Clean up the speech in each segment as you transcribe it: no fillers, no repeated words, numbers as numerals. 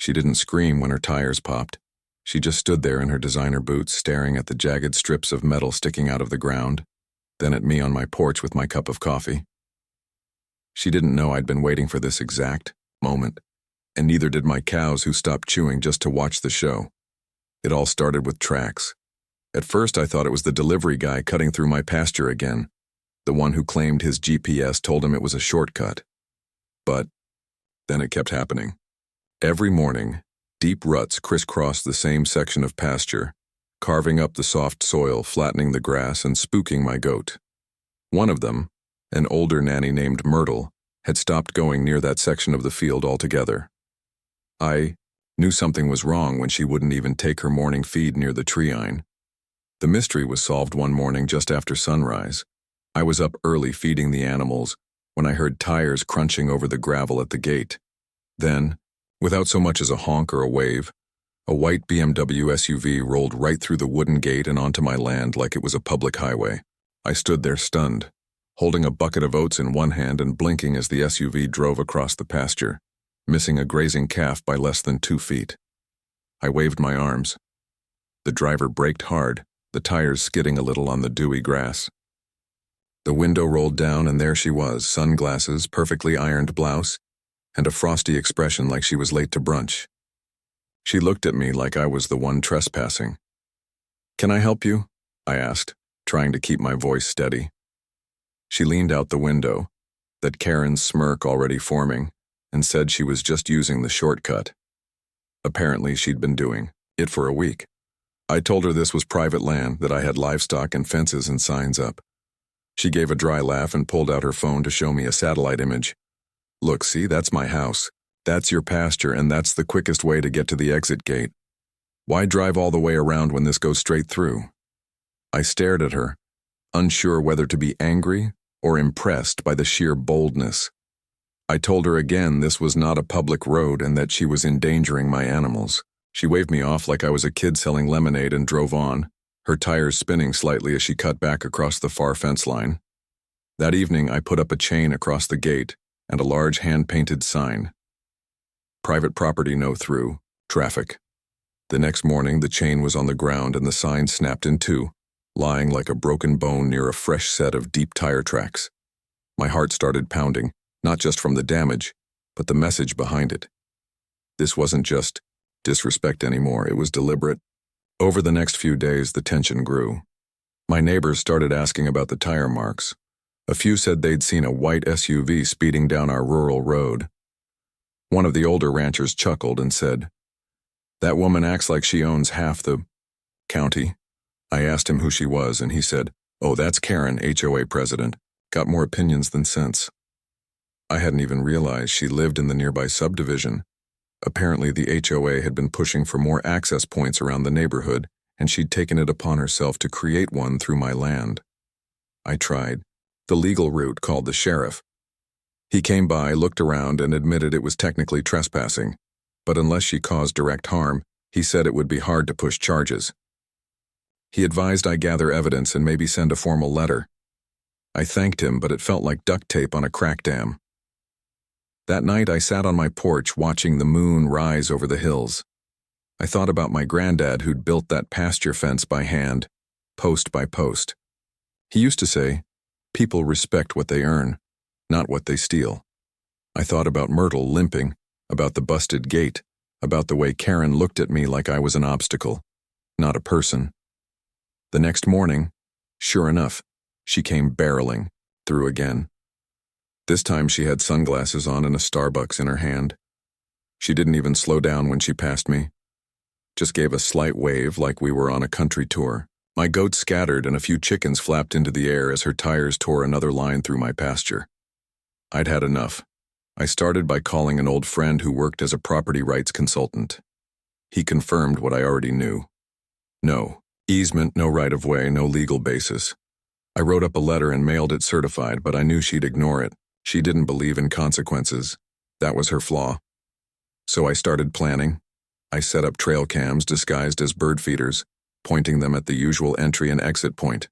She didn't scream when her tires popped. She just stood there in her designer boots, staring at the jagged strips of metal sticking out of the ground, then at me on my porch with my cup of coffee. She didn't know I'd been waiting for this exact moment, and neither did my cows who stopped chewing just to watch the show. It all started with tracks. At first I thought it was the delivery guy cutting through my pasture again, the one who claimed his GPS told him it was a shortcut. But then it kept happening. Every morning, deep ruts crisscrossed the same section of pasture, carving up the soft soil, flattening the grass, and spooking my goat. One of them, an older nanny named Myrtle, had stopped going near that section of the field altogether. I knew something was wrong when she wouldn't even take her morning feed near the treine. The mystery was solved one morning just after sunrise. I was up early feeding the animals when I heard tires crunching over the gravel at the gate. Then, without so much as a honk or a wave, a white BMW SUV rolled right through the wooden gate and onto my land like it was a public highway. I stood there stunned, holding a bucket of oats in one hand and blinking as the SUV drove across the pasture, missing a grazing calf by less than 2 feet. I waved my arms. The driver braked hard, the tires skidding a little on the dewy grass. The window rolled down and there she was, sunglasses, perfectly ironed blouse, and a frosty expression like she was late to brunch. She looked at me like I was the one trespassing. "Can I help you?" I asked, trying to keep my voice steady. She leaned out the window, that Karen's smirk already forming, and said she was just using the shortcut. Apparently she'd been doing it for a week. I told her this was private land, that I had livestock and fences and signs up. She gave a dry laugh and pulled out her phone to show me a satellite image. "Look, see, that's my house. That's your pasture, and that's the quickest way to get to the exit gate. Why drive all the way around when this goes straight through?" I stared at her, unsure whether to be angry or impressed by the sheer boldness. I told her again this was not a public road and that she was endangering my animals. She waved me off like I was a kid selling lemonade and drove on, her tires spinning slightly as she cut back across the far fence line. That evening I put up a chain across the gate and a large hand-painted sign. "Private property no through, traffic." The next morning the chain was on the ground and the sign snapped in two, lying like a broken bone near a fresh set of deep tire tracks. My heart started pounding, not just from the damage, but the message behind it. This wasn't just disrespect anymore, it was deliberate. Over the next few days, the tension grew. My neighbors started asking about the tire marks. A few said they'd seen a white SUV speeding down our rural road. One of the older ranchers chuckled and said, "That woman acts like she owns half the county." I asked him who she was, and he said, "Oh, that's Karen, HOA president. Got more opinions than sense." I hadn't even realized she lived in the nearby subdivision. Apparently the HOA had been pushing for more access points around the neighborhood, and she'd taken it upon herself to create one through my land. I tried. The legal route, called the sheriff. He came by, looked around, and admitted it was technically trespassing, but unless she caused direct harm, he said it would be hard to push charges. He advised I gather evidence and maybe send a formal letter. I thanked him, but it felt like duct tape on a crack dam. That night I sat on my porch watching the moon rise over the hills. I thought about my granddad who'd built that pasture fence by hand, post by post. He used to say, "People respect what they earn, not what they steal." I thought about Myrtle limping, about the busted gate, about the way Karen looked at me like I was an obstacle, not a person. The next morning, sure enough, she came barreling through again. This time she had sunglasses on and a Starbucks in her hand. She didn't even slow down when she passed me. Just gave a slight wave like we were on a country tour. My goats scattered and a few chickens flapped into the air as her tires tore another line through my pasture. I'd had enough. I started by calling an old friend who worked as a property rights consultant. He confirmed what I already knew. No easement, no right-of-way, no legal basis. I wrote up a letter and mailed it certified, but I knew she'd ignore it. She didn't believe in consequences. That was her flaw. So I started planning. I set up trail cams disguised as bird feeders, pointing them at the usual entry and exit point.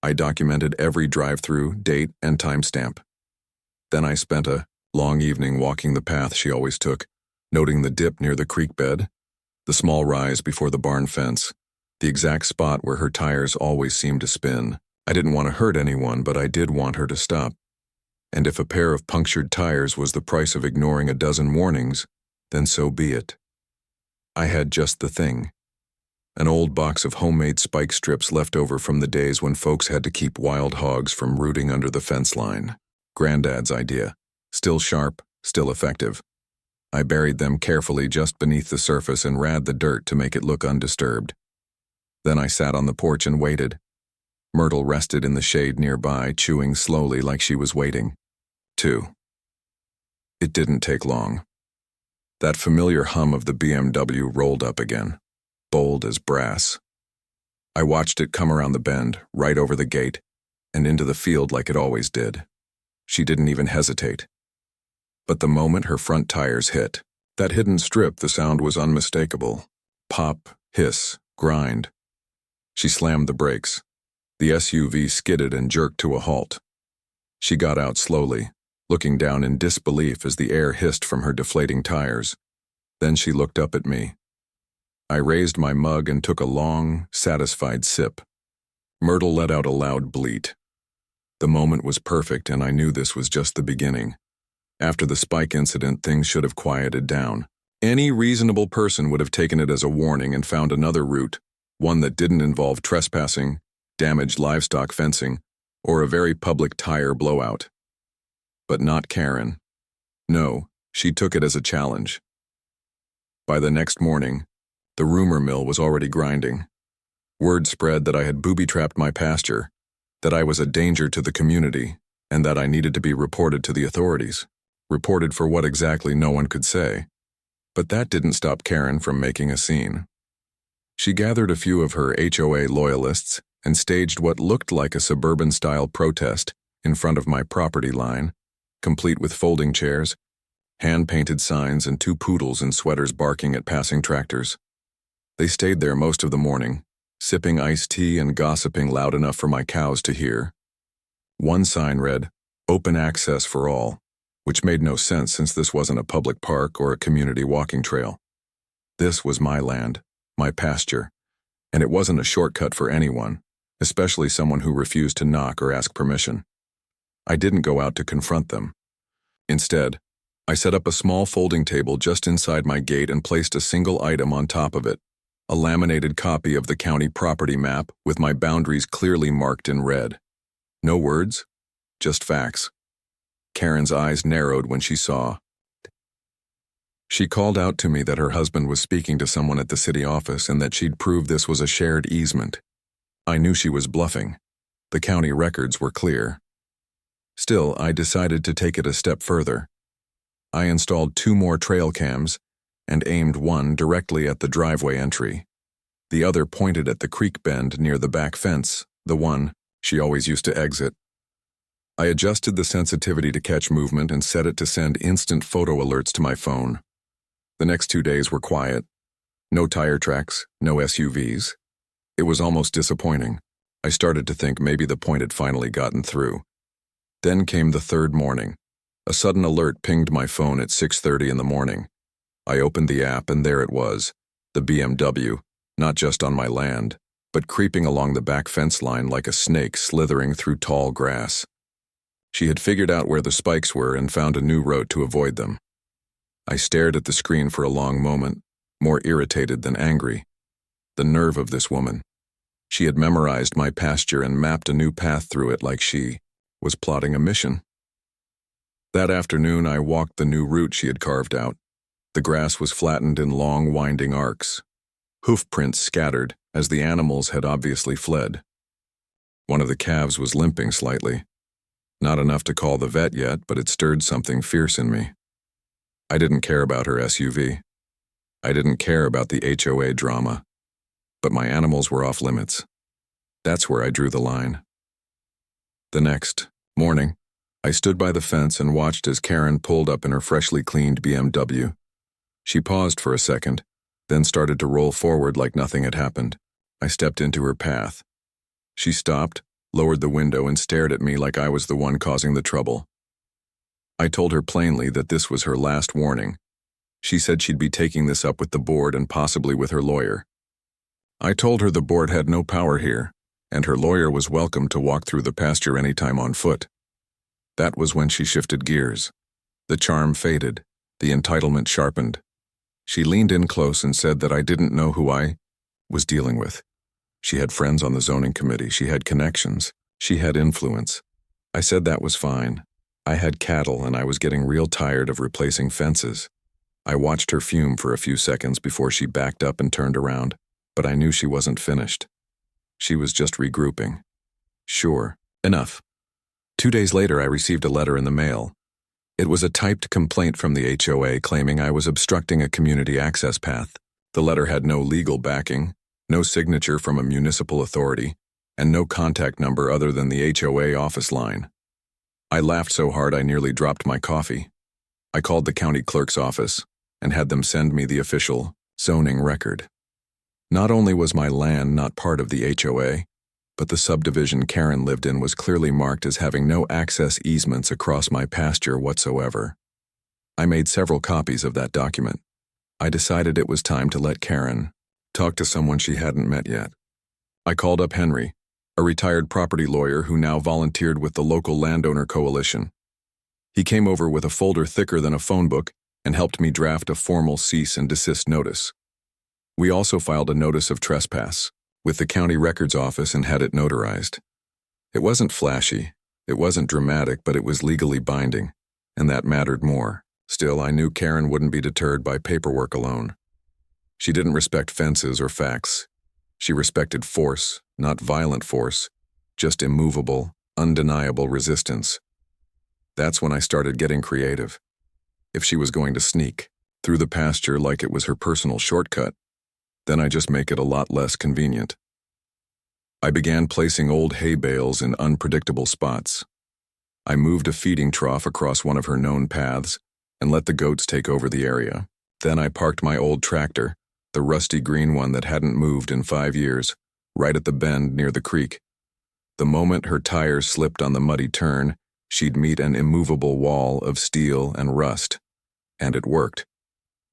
I documented every drive-through, date, and timestamp. Then I spent a long evening walking the path she always took, noting the dip near the creek bed, the small rise before the barn fence, the exact spot where her tires always seemed to spin. I didn't want to hurt anyone, but I did want her to stop. And if a pair of punctured tires was the price of ignoring a dozen warnings, then so be it. I had just the thing. An old box of homemade spike strips left over from the days when folks had to keep wild hogs from rooting under the fence line. Granddad's idea. Still sharp, still effective. I buried them carefully just beneath the surface and rad the dirt to make it look undisturbed. Then I sat on the porch and waited. Myrtle rested in the shade nearby, chewing slowly like she was waiting. 2. It didn't take long. That familiar hum of the BMW rolled up again, bold as brass. I watched it come around the bend, right over the gate, and into the field like it always did. She didn't even hesitate. But the moment her front tires hit, that hidden strip, the sound was unmistakable. Pop, hiss, grind. She slammed the brakes. The SUV skidded and jerked to a halt. She got out slowly, looking down in disbelief as the air hissed from her deflating tires. Then she looked up at me. I raised my mug and took a long, satisfied sip. Myrtle let out a loud bleat. The moment was perfect, and I knew this was just the beginning. After the spike incident, things should have quieted down. Any reasonable person would have taken it as a warning and found another route, one that didn't involve trespassing, damaged livestock fencing, or a very public tire blowout. But not Karen. No, she took it as a challenge. By the next morning, the rumor mill was already grinding. Word spread that I had booby-trapped my pasture, that I was a danger to the community, and that I needed to be reported to the authorities. Reported for what exactly no one could say. But that didn't stop Karen from making a scene. She gathered a few of her HOA loyalists and staged what looked like a suburban-style protest in front of my property line, complete with folding chairs, hand-painted signs, and 2 poodles in sweaters barking at passing tractors. They stayed there most of the morning, sipping iced tea and gossiping loud enough for my cows to hear. One sign read, "Open access for all," which made no sense since this wasn't a public park or a community walking trail. This was my land, my pasture, and it wasn't a shortcut for anyone, especially someone who refused to knock or ask permission. I didn't go out to confront them. Instead, I set up a small folding table just inside my gate and placed a single item on top of it, a laminated copy of the county property map with my boundaries clearly marked in red. No words, just facts. Karen's eyes narrowed when she saw. She called out to me that her husband was speaking to someone at the city office and that she'd prove this was a shared easement. I knew she was bluffing. The county records were clear. Still, I decided to take it a step further. I installed 2 more trail cams and aimed one directly at the driveway entry. The other pointed at the creek bend near the back fence, the one she always used to exit. I adjusted the sensitivity to catch movement and set it to send instant photo alerts to my phone. The next 2 days were quiet. No tire tracks, no SUVs. It was almost disappointing. I started to think maybe the point had finally gotten through. Then came the 3rd morning. A sudden alert pinged my phone at 6:30 in the morning. I opened the app and there it was, the BMW, not just on my land, but creeping along the back fence line like a snake slithering through tall grass. She had figured out where the spikes were and found a new route to avoid them. I stared at the screen for a long moment, more irritated than angry. The nerve of this woman. She had memorized my pasture and mapped a new path through it like she was plotting a mission. That afternoon, I walked the new route she had carved out. The grass was flattened in long, winding arcs. Hoof prints scattered, as the animals had obviously fled. One of the calves was limping slightly. Not enough to call the vet yet, but it stirred something fierce in me. I didn't care about her SUV. I didn't care about the HOA drama. But my animals were off limits. That's where I drew the line. The next morning, I stood by the fence and watched as Karen pulled up in her freshly cleaned BMW. She paused for a second, then started to roll forward like nothing had happened. I stepped into her path. She stopped, lowered the window, and stared at me like I was the one causing the trouble. I told her plainly that this was her last warning. She said she'd be taking this up with the board and possibly with her lawyer. I told her the board had no power here, and her lawyer was welcome to walk through the pasture anytime on foot. That was when she shifted gears. The charm faded, the entitlement sharpened. She leaned in close and said that I didn't know who I was dealing with. She had friends on the zoning committee, she had connections, she had influence. I said that was fine. I had cattle and I was getting real tired of replacing fences. I watched her fume for a few seconds before she backed up and turned around, but I knew she wasn't finished. She was just regrouping. Sure, enough. 2 days later, I received a letter in the mail. It was a typed complaint from the HOA claiming I was obstructing a community access path. The letter had no legal backing, no signature from a municipal authority, and no contact number other than the HOA office line. I laughed so hard I nearly dropped my coffee. I called the county clerk's office and had them send me the official zoning record. Not only was my land not part of the HOA, but the subdivision Karen lived in was clearly marked as having no access easements across my pasture whatsoever. I made several copies of that document. I decided it was time to let Karen talk to someone she hadn't met yet. I called up Henry, a retired property lawyer who now volunteered with the local landowner coalition. He came over with a folder thicker than a phone book and helped me draft a formal cease and desist notice. We also filed a notice of trespass with the county records office and had it notarized. It wasn't flashy, it wasn't dramatic, but it was legally binding, and that mattered more. Still, I knew Karen wouldn't be deterred by paperwork alone. She didn't respect fences or facts. She respected force, not violent force, just immovable, undeniable resistance. That's when I started getting creative. If she was going to sneak through the pasture like it was her personal shortcut, then I just make it a lot less convenient. I began placing old hay bales in unpredictable spots. I moved a feeding trough across one of her known paths and let the goats take over the area. Then I parked my old tractor, the rusty green one that hadn't moved in 5 years, right at the bend near the creek. The moment her tires slipped on the muddy turn, she'd meet an immovable wall of steel and rust. And it worked.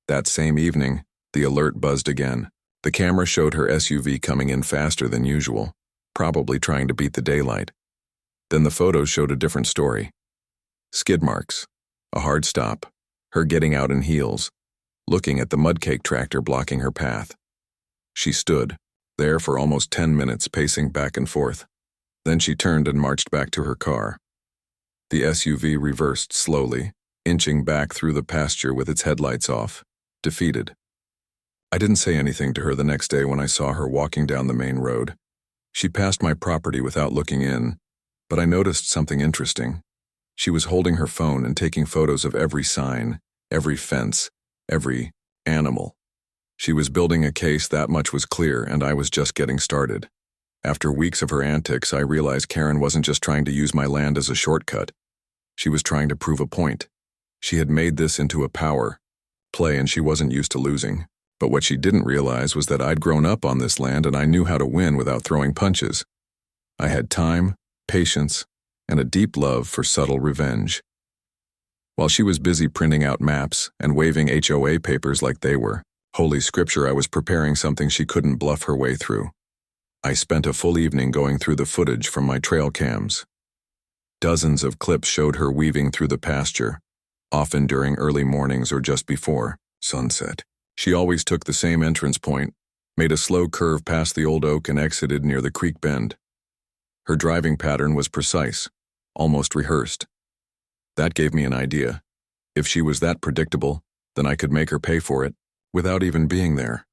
That same evening, the alert buzzed again. The camera showed her SUV coming in faster than usual, probably trying to beat the daylight. Then the photos showed a different story. Skid marks, a hard stop, her getting out in heels, looking at the mudcake tractor blocking her path. She stood there for almost 10 minutes, pacing back and forth. Then she turned and marched back to her car. The SUV reversed slowly, inching back through the pasture with its headlights off, defeated. I didn't say anything to her the next day when I saw her walking down the main road. She passed my property without looking in, but I noticed something interesting. She was holding her phone and taking photos of every sign, every fence, every animal. She was building a case, that much was clear, and I was just getting started. After weeks of her antics, I realized Karen wasn't just trying to use my land as a shortcut. She was trying to prove a point. She had made this into a power play, and she wasn't used to losing. But what she didn't realize was that I'd grown up on this land and I knew how to win without throwing punches. I had time, patience, and a deep love for subtle revenge. While she was busy printing out maps and waving HOA papers like they were holy scripture, I was preparing something she couldn't bluff her way through. I spent a full evening going through the footage from my trail cams. Dozens of clips showed her weaving through the pasture, often during early mornings or just before sunset. She always took the same entrance point, made a slow curve past the old oak and exited near the creek bend. Her driving pattern was precise, almost rehearsed. That gave me an idea. If she was that predictable, then I could make her pay for it, without even being there.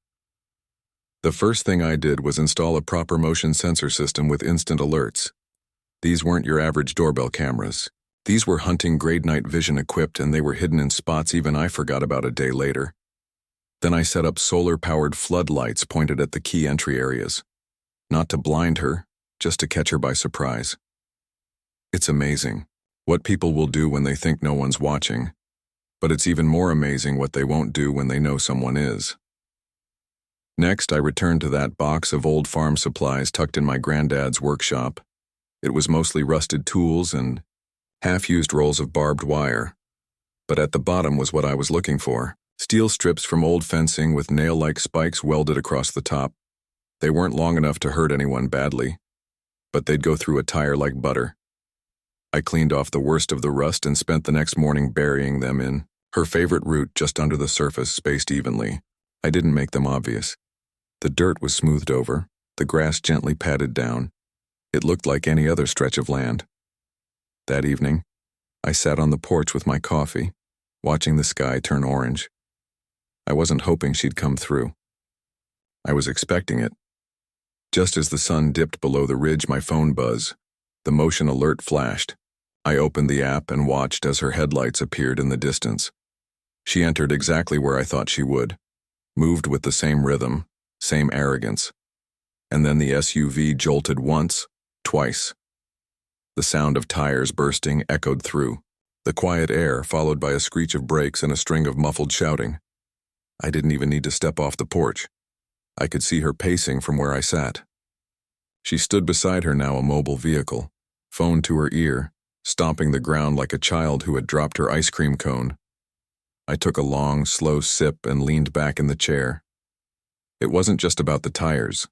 The first thing I did was install a proper motion sensor system with instant alerts. These weren't your average doorbell cameras. These were hunting grade night vision equipped, and they were hidden in spots even I forgot about a day later. Then I set up solar-powered floodlights pointed at the key entry areas. Not to blind her, just to catch her by surprise. It's amazing what people will do when they think no one's watching, but it's even more amazing what they won't do when they know someone is. Next, I returned to that box of old farm supplies tucked in my granddad's workshop. It was mostly rusted tools and half-used rolls of barbed wire, but at the bottom was what I was looking for. Steel strips from old fencing with nail-like spikes welded across the top. They weren't long enough to hurt anyone badly, but they'd go through a tire like butter. I cleaned off the worst of the rust and spent the next morning burying them in her favorite root just under the surface, spaced evenly. I didn't make them obvious. The dirt was smoothed over, the grass gently patted down. It looked like any other stretch of land. That evening, I sat on the porch with my coffee, watching the sky turn orange. I wasn't hoping she'd come through. I was expecting it. Just as the sun dipped below the ridge, my phone buzzed. The motion alert flashed. I opened the app and watched as her headlights appeared in the distance. She entered exactly where I thought she would, moved with the same rhythm, same arrogance. And then the SUV jolted once, twice. The sound of tires bursting echoed through, the quiet air followed by a screech of brakes and a string of muffled shouting. I didn't even need to step off the porch. I could see her pacing from where I sat. She stood beside her now, a mobile vehicle, phone to her ear, stomping the ground like a child who had dropped her ice cream cone. I took a long, slow sip and leaned back in the chair. It wasn't just about the tires.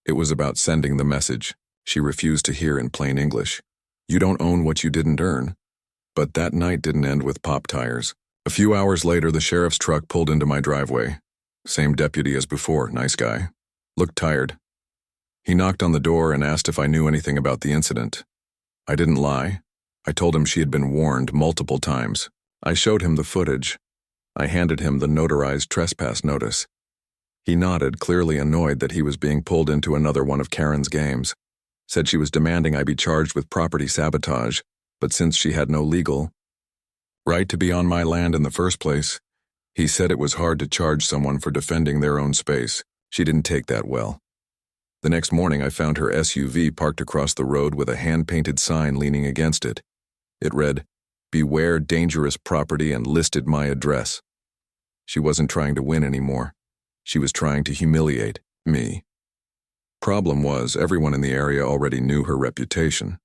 It was about sending the message she refused to hear in plain English. You don't own what you didn't earn. But that night didn't end with pop tires. A few hours later, the sheriff's truck pulled into my driveway. Same deputy as before, nice guy. Looked tired. He knocked on the door and asked if I knew anything about the incident. I didn't lie. I told him she had been warned multiple times. I showed him the footage. I handed him the notarized trespass notice. He nodded, clearly annoyed that he was being pulled into another one of Karen's games. Said she was demanding I be charged with property sabotage, but since she had no legal right to be on my land in the first place, he said it was hard to charge someone for defending their own space. She didn't take that well. The next morning, I found her SUV parked across the road with a hand-painted sign leaning against it. It read, "Beware dangerous property," and listed my address. She wasn't trying to win anymore. She was trying to humiliate me. Problem was, everyone in the area already knew her reputation.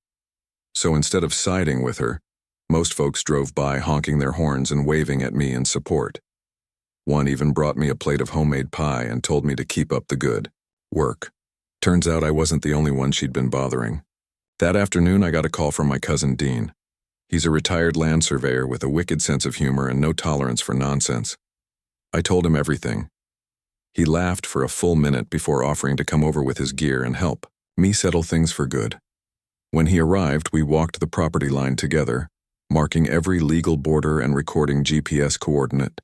So instead of siding with her, most folks drove by honking their horns and waving at me in support. One even brought me a plate of homemade pie and told me to keep up the good work. Turns out I wasn't the only one she'd been bothering. That afternoon, I got a call from my cousin Dean. He's a retired land surveyor with a wicked sense of humor and no tolerance for nonsense. I told him everything. He laughed for a full minute before offering to come over with his gear and help me settle things for good. When he arrived, we walked the property line together, marking every legal border and recording GPS coordinate.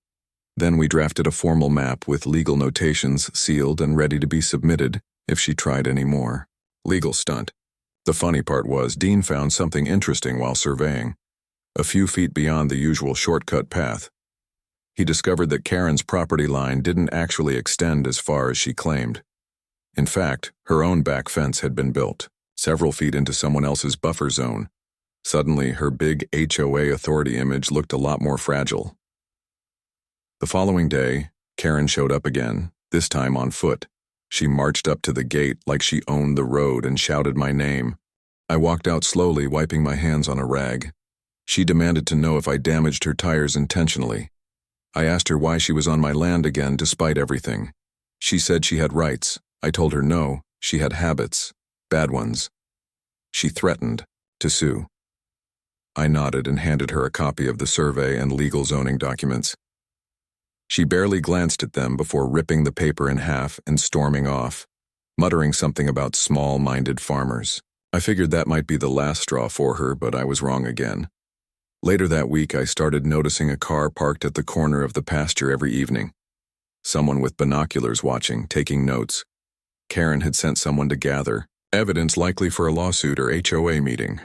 Then we drafted a formal map with legal notations sealed and ready to be submitted if she tried any more. Legal stunt. The funny part was, Dean found something interesting while surveying. A few feet beyond the usual shortcut path, he discovered that Karen's property line didn't actually extend as far as she claimed. In fact, her own back fence had been built, several feet into someone else's buffer zone. Suddenly, her big HOA authority image looked a lot more fragile. The following day, Karen showed up again, this time on foot. She marched up to the gate like she owned the road and shouted my name. I walked out slowly, wiping my hands on a rag. She demanded to know if I damaged her tires intentionally. I asked her why she was on my land again despite everything. She said she had rights. I told her no, she had habits, bad ones. She threatened to sue. I nodded and handed her a copy of the survey and legal zoning documents. She barely glanced at them before ripping the paper in half and storming off, muttering something about small-minded farmers. I figured that might be the last straw for her, but I was wrong again. Later that week, I started noticing a car parked at the corner of the pasture every evening. Someone with binoculars watching, taking notes. Karen had sent someone to gather evidence likely for a lawsuit or HOA meeting.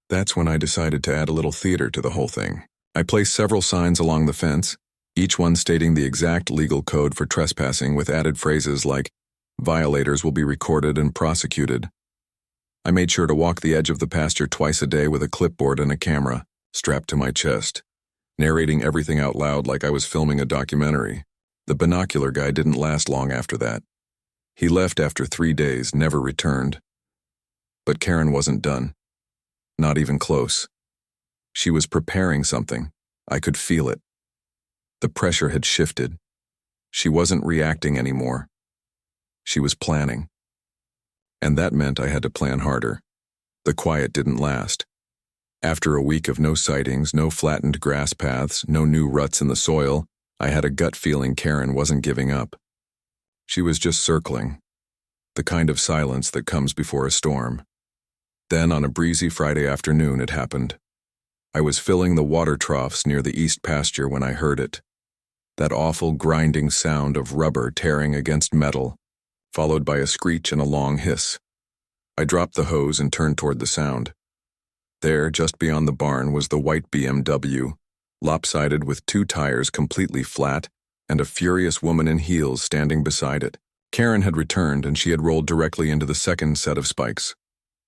That's when I decided to add a little theater to the whole thing. I placed several signs along the fence, each one stating the exact legal code for trespassing with added phrases like, "Violators will be recorded and prosecuted." I made sure to walk the edge of the pasture twice a day with a clipboard and a camera strapped to my chest, narrating everything out loud like I was filming a documentary. The binocular guy didn't last long after that. He left after 3 days, never returned. But Karen wasn't done. Not even close. She was preparing something. I could feel it. The pressure had shifted. She wasn't reacting anymore. She was planning. And that meant I had to plan harder. The quiet didn't last. After a week of no sightings, no flattened grass paths, no new ruts in the soil, I had a gut feeling Karen wasn't giving up. She was just circling. The kind of silence that comes before a storm. Then, on a breezy Friday afternoon, it happened. I was filling the water troughs near the east pasture when I heard it. That awful grinding sound of rubber tearing against metal, followed by a screech and a long hiss. I dropped the hose and turned toward the sound. There, just beyond the barn, was the white BMW, lopsided with 2 tires completely flat, and a furious woman in heels standing beside it. Karen had returned, and she had rolled directly into the second set of spikes.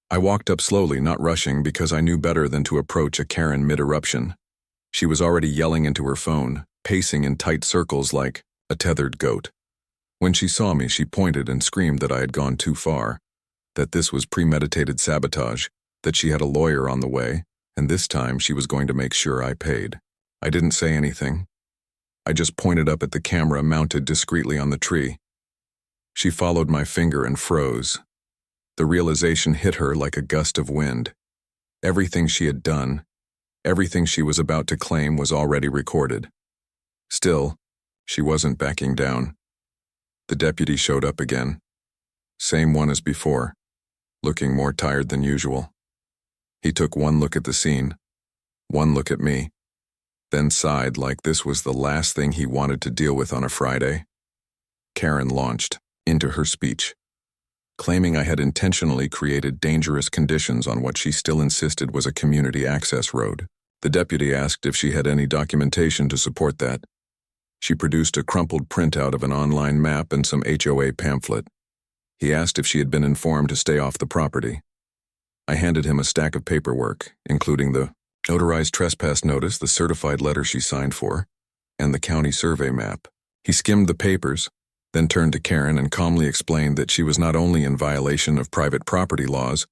I walked up slowly, not rushing, because I knew better than to approach a Karen mid-eruption. She was already yelling into her phone, pacing in tight circles like a tethered goat. When she saw me, she pointed and screamed that I had gone too far, that this was premeditated sabotage, that she had a lawyer on the way, and this time she was going to make sure I paid. I didn't say anything. I just pointed up at the camera mounted discreetly on the tree. She followed my finger and froze. The realization hit her like a gust of wind. Everything she had done, everything she was about to claim was already recorded. Still, she wasn't backing down. The deputy showed up again. Same one as before, looking more tired than usual. He took one look at the scene, one look at me, then sighed like this was the last thing he wanted to deal with on a Friday. Karen launched into her speech, claiming I had intentionally created dangerous conditions on what she still insisted was a community access road. The deputy asked if she had any documentation to support that. She produced a crumpled printout of an online map and some HOA pamphlet. He asked if she had been informed to stay off the property. I handed him a stack of paperwork, including the notarized trespass notice, the certified letter she signed for, and the county survey map. He skimmed the papers, then turned to Karen and calmly explained that she was not only in violation of private property laws,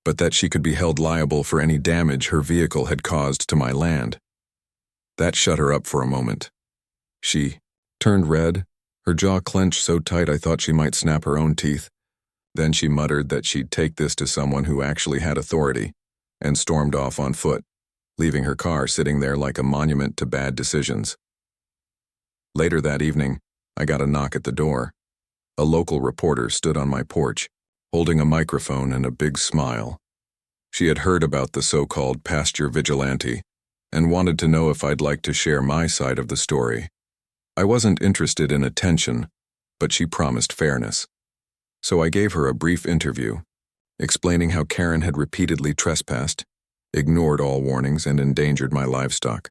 but that she could be held liable for any damage her vehicle had caused to my land. That shut her up for a moment. She turned red, her jaw clenched so tight I thought she might snap her own teeth. Then she muttered that she'd take this to someone who actually had authority, and stormed off on foot, leaving her car sitting there like a monument to bad decisions. Later that evening, I got a knock at the door. A local reporter stood on my porch, holding a microphone and a big smile. She had heard about the so-called pasture vigilante, and wanted to know if I'd like to share my side of the story. I wasn't interested in attention, but she promised fairness. So I gave her a brief interview, explaining how Karen had repeatedly trespassed, ignored all warnings, and endangered my livestock.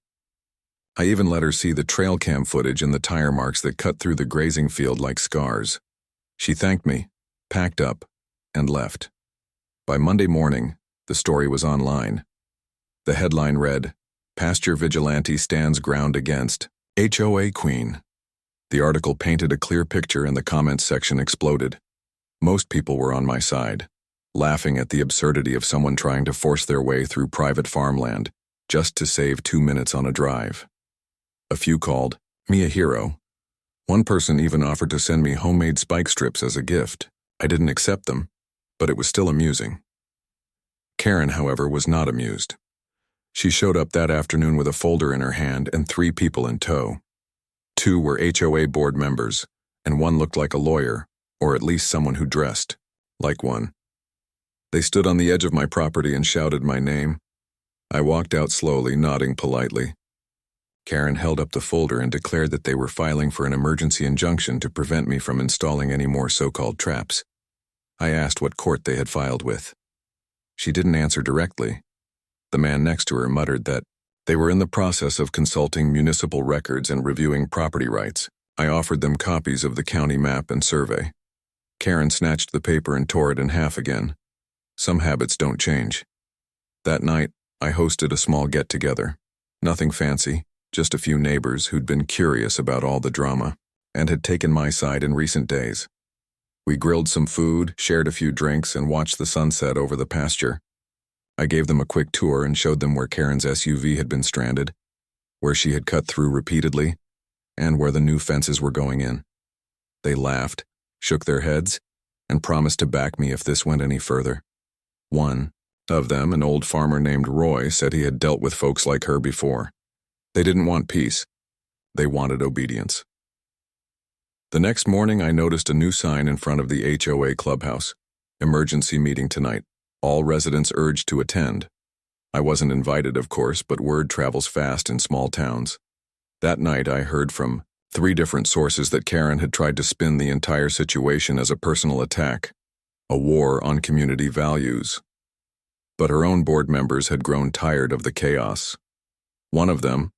I even let her see the trail cam footage and the tire marks that cut through the grazing field like scars. She thanked me, packed up, and left. By Monday morning, the story was online. The headline read, "Pasture Vigilante Stands Ground Against HOA Queen." The article painted a clear picture and the comments section exploded. Most people were on my side, laughing at the absurdity of someone trying to force their way through private farmland just to save 2 minutes on a drive. A few called me a hero. One person even offered to send me homemade spike strips as a gift. I didn't accept them, but it was still amusing. Karen, however, was not amused. She showed up that afternoon with a folder in her hand and 3 people in tow. 2 were HOA board members, and 1 looked like a lawyer, or at least someone who dressed like one. They stood on the edge of my property and shouted my name. I walked out slowly, nodding politely. Karen held up the folder and declared that they were filing for an emergency injunction to prevent me from installing any more so-called traps. I asked what court they had filed with. She didn't answer directly. The man next to her muttered that they were in the process of consulting municipal records and reviewing property rights. I offered them copies of the county map and survey. Karen snatched the paper and tore it in half again. Some habits don't change. That night, I hosted a small get-together. Nothing fancy, just a few neighbors who'd been curious about all the drama and had taken my side in recent days. We grilled some food, shared a few drinks, and watched the sunset over the pasture. I gave them a quick tour and showed them where Karen's SUV had been stranded, where she had cut through repeatedly, and where the new fences were going in. They laughed, shook their heads, and promised to back me if this went any further. One of them, an old farmer named Roy, said he had dealt with folks like her before. They didn't want peace. They wanted obedience. The next morning, I noticed a new sign in front of the HOA clubhouse. Emergency meeting tonight. All residents urged to attend. I wasn't invited, of course, but word travels fast in small towns. That night, I heard from 3 different sources that Karen had tried to spin the entire situation as a personal attack, a war on community values. But her own board members had grown tired of the chaos. One of them,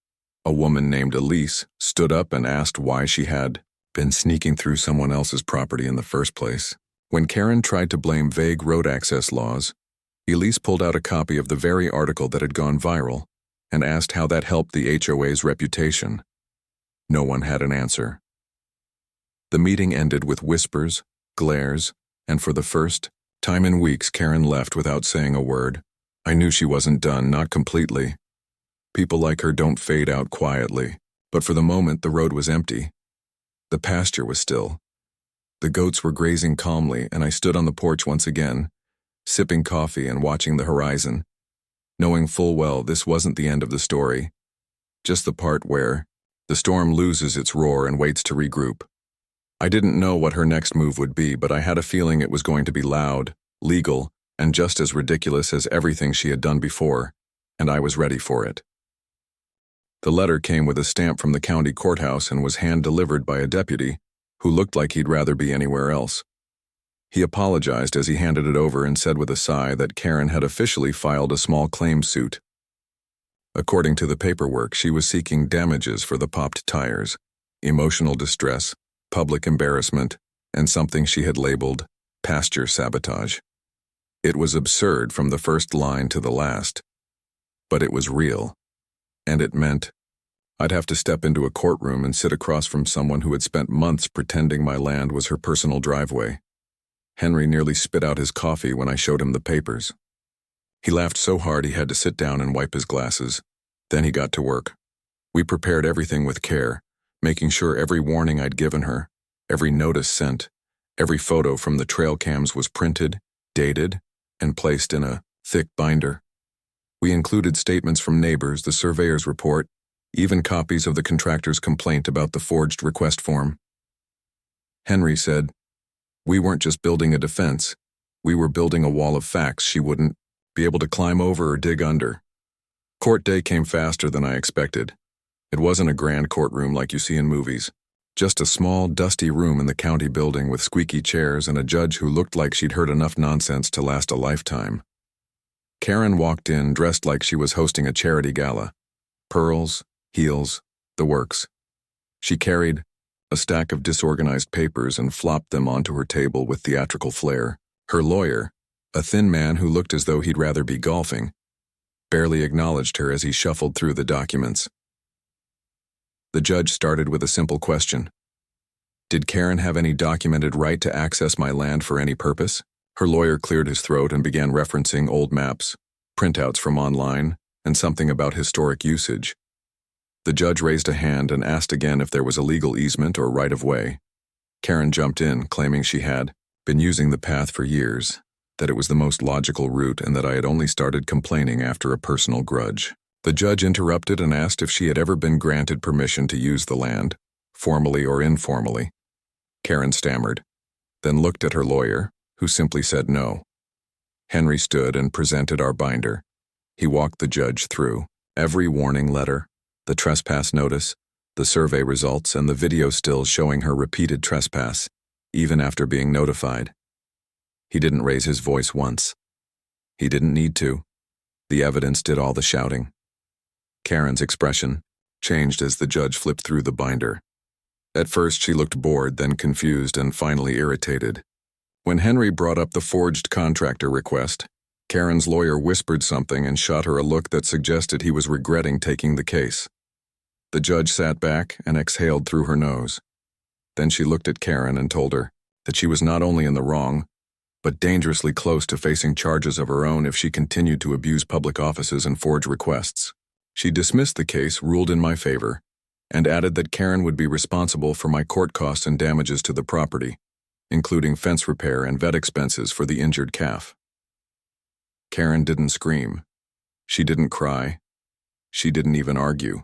a woman named Elise, stood up and asked why she had been sneaking through someone else's property in the first place. When Karen tried to blame vague road access laws, Elise pulled out a copy of the very article that had gone viral and asked how that helped the HOA's reputation. No one had an answer. The meeting ended with whispers, glares, and for the first time in weeks, Karen left without saying a word. I knew she wasn't done, not completely. People like her don't fade out quietly, but for the moment the road was empty. The pasture was still. The goats were grazing calmly, and I stood on the porch once again, sipping coffee and watching the horizon, knowing full well this wasn't the end of the story, just the part where the storm loses its roar and waits to regroup. I didn't know what her next move would be, but I had a feeling it was going to be loud, legal, and just as ridiculous as everything she had done before, and I was ready for it. The letter came with a stamp from the county courthouse and was hand-delivered by a deputy who looked like he'd rather be anywhere else. He apologized as he handed it over and said with a sigh that Karen had officially filed a small claim suit. According to the paperwork, she was seeking damages for the popped tires, emotional distress, public embarrassment, and something she had labeled pasture sabotage. It was absurd from the first line to the last, but it was real, and it meant I'd have to step into a courtroom and sit across from someone who had spent months pretending my land was her personal driveway. Henry nearly spit out his coffee when I showed him the papers. He laughed so hard he had to sit down and wipe his glasses. Then he got to work. We prepared everything with care, making sure every warning I'd given her, every notice sent, every photo from the trail cams was printed, dated, and placed in a thick binder. We included statements from neighbors, the surveyor's report, even copies of the contractor's complaint about the forged request form. Henry said, "We weren't just building a defense, we were building a wall of facts she wouldn't be able to climb over or dig under." Court day came faster than I expected. It wasn't a grand courtroom like you see in movies, just a small, dusty room in the county building with squeaky chairs and a judge who looked like she'd heard enough nonsense to last a lifetime. Karen walked in dressed like she was hosting a charity gala. Pearls, heels, the works. She carried a stack of disorganized papers and flopped them onto her table with theatrical flair. Her lawyer, a thin man who looked as though he'd rather be golfing, barely acknowledged her as he shuffled through the documents. The judge started with a simple question. Did Karen have any documented right to access my land for any purpose? Her lawyer cleared his throat and began referencing old maps, printouts from online, and something about historic usage. The judge raised a hand and asked again if there was a legal easement or right-of-way. Karen jumped in, claiming she had been using the path for years, that it was the most logical route, and that I had only started complaining after a personal grudge. The judge interrupted and asked if she had ever been granted permission to use the land, formally or informally. Karen stammered, then looked at her lawyer, who simply said no. Henry stood and presented our binder. He walked the judge through every warning letter, the trespass notice, the survey results, and the video stills showing her repeated trespass, even after being notified. He didn't raise his voice once. He didn't need to. The evidence did all the shouting. Karen's expression changed as the judge flipped through the binder. At first she looked bored, then confused, and finally irritated. When Henry brought up the forged contractor request, Karen's lawyer whispered something and shot her a look that suggested he was regretting taking the case. The judge sat back and exhaled through her nose. Then she looked at Karen and told her that she was not only in the wrong, but dangerously close to facing charges of her own if she continued to abuse public offices and forge requests. She dismissed the case, ruled in my favor, and added that Karen would be responsible for my court costs and damages to the property, including fence repair and vet expenses for the injured calf. Karen didn't scream. She didn't cry. She didn't even argue.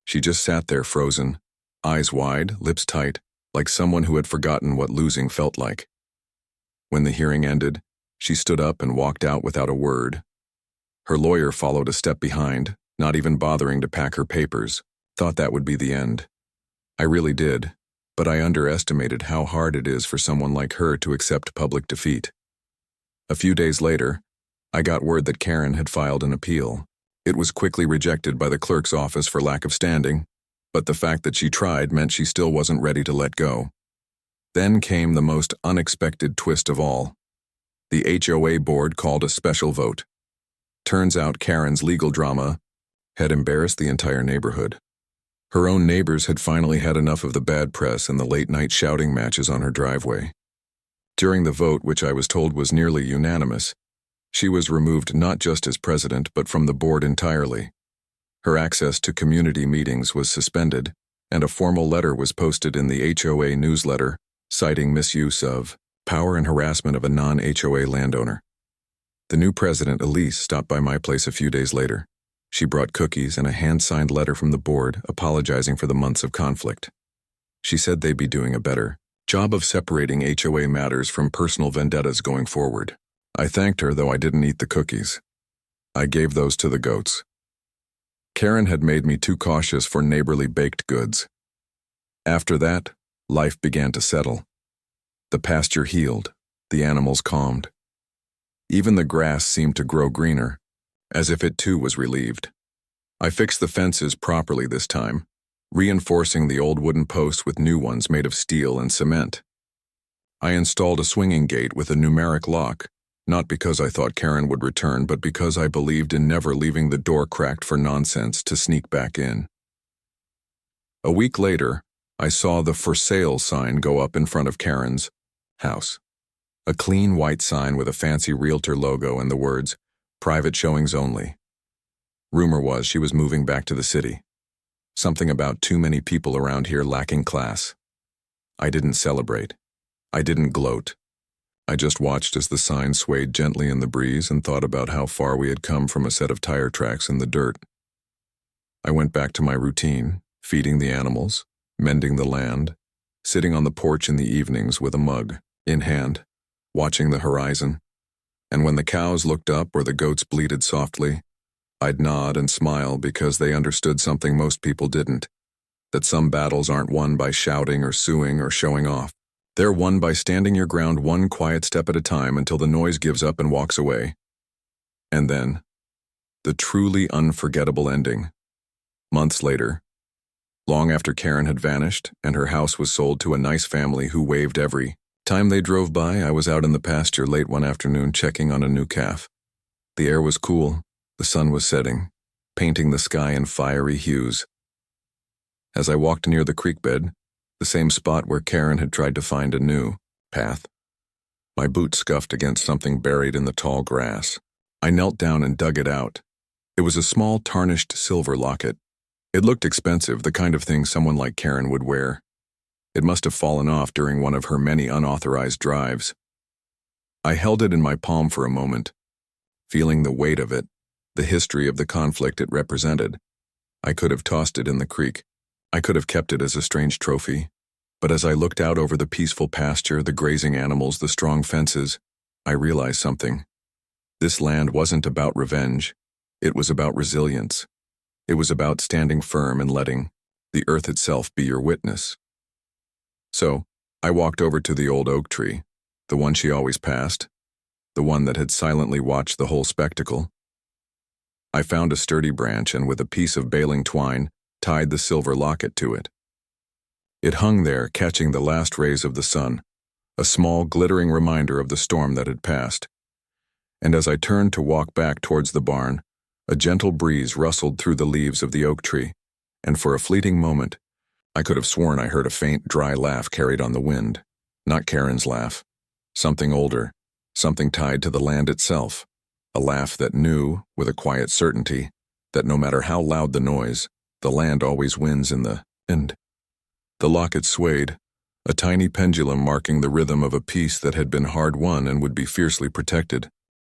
She just sat there frozen, eyes wide, lips tight, like someone who had forgotten what losing felt like. When the hearing ended, she stood up and walked out without a word. Her lawyer followed a step behind, not even bothering to pack her papers, thought that would be the end. I really did, but I underestimated how hard it is for someone like her to accept public defeat. A few days later, I got word that Karen had filed an appeal. It was quickly rejected by the clerk's office for lack of standing, but the fact that she tried meant she still wasn't ready to let go. Then came the most unexpected twist of all. The HOA board called a special vote. Turns out Karen's legal drama had embarrassed the entire neighborhood. Her own neighbors had finally had enough of the bad press and the late-night shouting matches on her driveway. During the vote, which I was told was nearly unanimous, she was removed not just as president but from the board entirely. Her access to community meetings was suspended, and a formal letter was posted in the HOA newsletter citing misuse of power and harassment of a non-HOA landowner. The new president, Elise, stopped by my place a few days later. She brought cookies and a hand-signed letter from the board apologizing for the months of conflict. She said they'd be doing a better job of separating HOA matters from personal vendettas going forward. I thanked her, though I didn't eat the cookies. I gave those to the goats. Karen had made me too cautious for neighborly baked goods. After that, life began to settle. The pasture healed, the animals calmed. Even the grass seemed to grow greener, as if it too was relieved. I fixed the fences properly this time, reinforcing the old wooden posts with new ones made of steel and cement. I installed a swinging gate with a numeric lock, not because I thought Karen would return, but because I believed in never leaving the door cracked for nonsense to sneak back in. A week later, I saw the for sale sign go up in front of Karen's house. A clean white sign with a fancy realtor logo and the words, "Private showings only." Rumor was she was moving back to the city. Something about too many people around here lacking class. I didn't celebrate. I didn't gloat. I just watched as the sign swayed gently in the breeze and thought about how far we had come from a set of tire tracks in the dirt. I went back to my routine, feeding the animals, mending the land, sitting on the porch in the evenings with a mug in hand, watching the horizon. And when the cows looked up or the goats bleated softly, I'd nod and smile because they understood something most people didn't, that some battles aren't won by shouting or suing or showing off. They're won by standing your ground one quiet step at a time until the noise gives up and walks away. And then, the truly unforgettable ending. Months later, long after Karen had vanished and her house was sold to a nice family who waved every time they drove by, I was out in the pasture late one afternoon checking on a new calf. The air was cool, the sun was setting, painting the sky in fiery hues. As I walked near the creek bed, the same spot where Karen had tried to find a new path, my boot scuffed against something buried in the tall grass. I knelt down and dug it out. It was a small tarnished silver locket. It looked expensive, the kind of thing someone like Karen would wear. It must have fallen off during one of her many unauthorized drives. I held it in my palm for a moment, feeling the weight of it, the history of the conflict it represented. I could have tossed it in the creek. I could have kept it as a strange trophy. But as I looked out over the peaceful pasture, the grazing animals, the strong fences, I realized something. This land wasn't about revenge. It was about resilience. It was about standing firm and letting the earth itself be your witness. So, I walked over to the old oak tree, the one she always passed, the one that had silently watched the whole spectacle. I found a sturdy branch and with a piece of baling twine, tied the silver locket to it. It hung there, catching the last rays of the sun, a small, glittering reminder of the storm that had passed. And as I turned to walk back towards the barn, a gentle breeze rustled through the leaves of the oak tree, and for a fleeting moment, I could have sworn I heard a faint, dry laugh carried on the wind. Not Karen's laugh. Something older, something tied to the land itself. A laugh that knew, with a quiet certainty, that no matter how loud the noise, The land always wins in the end. The locket swayed, a tiny pendulum marking the rhythm of a peace that had been hard won and would be fiercely protected.